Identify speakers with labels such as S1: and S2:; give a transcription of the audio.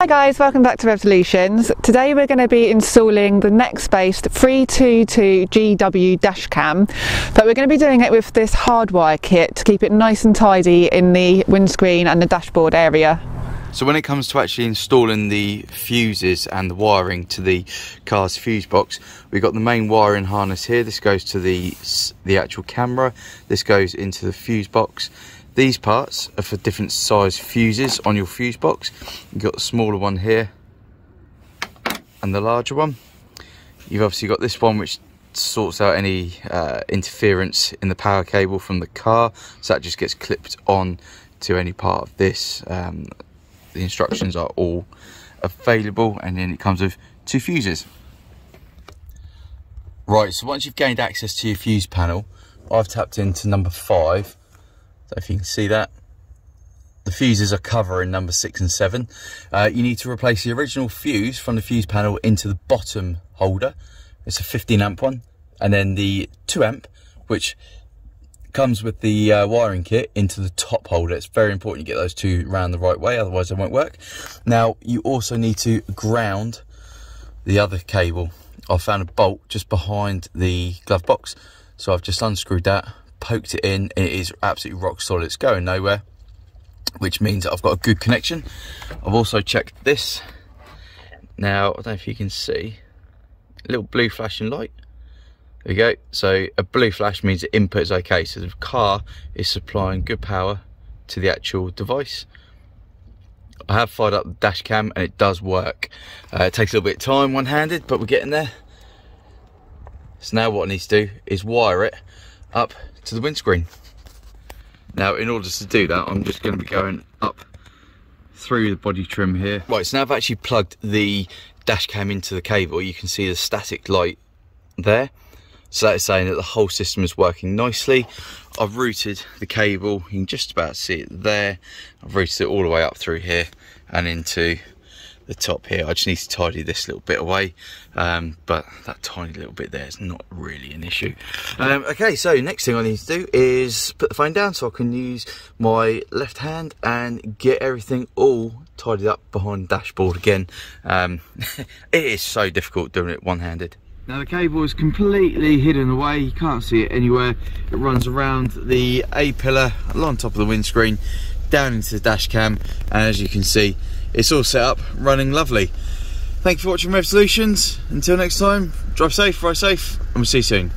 S1: Hi guys, welcome back to RevZolutions. Today we're going to be installing the NEXTBASE 322 GW Dash Cam, but we're going to be doing it with this hardwire kit to keep it nice and tidy in the windscreen and the dashboard area.
S2: So when it comes to actually installing the fuses and the wiring to the car's fuse box, we've got the main wiring harness here. This goes to the actual camera. This goes into the fuse box. These parts are for different size fuses on your fuse box. You've got the smaller one here and the larger one. You've obviously got this one which sorts out any interference in the power cable from the car, so that just gets clipped on to any part of this. The instructions are all available, and then it comes with two fuses. Right, so once you've gained access to your fuse panel, I've tapped into number 5. So if you can see that, the fuses are covering number 6 and 7. You need to replace the original fuse from the fuse panel into the bottom holder. It's a 15 amp one, and then the 2 amp, which comes with the wiring kit, into the top holder. It's very important you get those two round the right way, otherwise they won't work. Now you also need to ground the other cable. I found a bolt just behind the glove box, so I've just unscrewed that, poked it in, and it is absolutely rock solid. It's going nowhere, which means that I've got a good connection. I've also checked this. Now I don't know if you can see a little blue flashing light. There we go. So a blue flash means the input is okay, so the car is supplying good power to the actual device. I have fired up the dash cam and it does work. It takes a little bit of time one-handed, but we're getting there. So now what I need to do is wire it up to the windscreen. Now in order to do that, I'm just going to be going up through the body trim here. Right, so now I've actually plugged the dash cam into the cable. You can see the static light there, so that is saying that the whole system is working nicely. I've routed the cable, you can just about see it there. I've routed it all the way up through here and into the top here. I just need to tidy this little bit away, but that tiny little bit there is not really an issue. Okay, so next thing I need to do is put the phone down so I can use my left hand and get everything all tidied up behind the dashboard again. It is so difficult doing it one-handed. Now the cable is completely hidden away, you can't see it anywhere. It runs around the A-pillar along top of the windscreen, down into the dash cam, and as you can see, it's all set up, running lovely. Thank you for watching RevZolutions. Until next time, drive safe, ride safe, and we'll see you soon.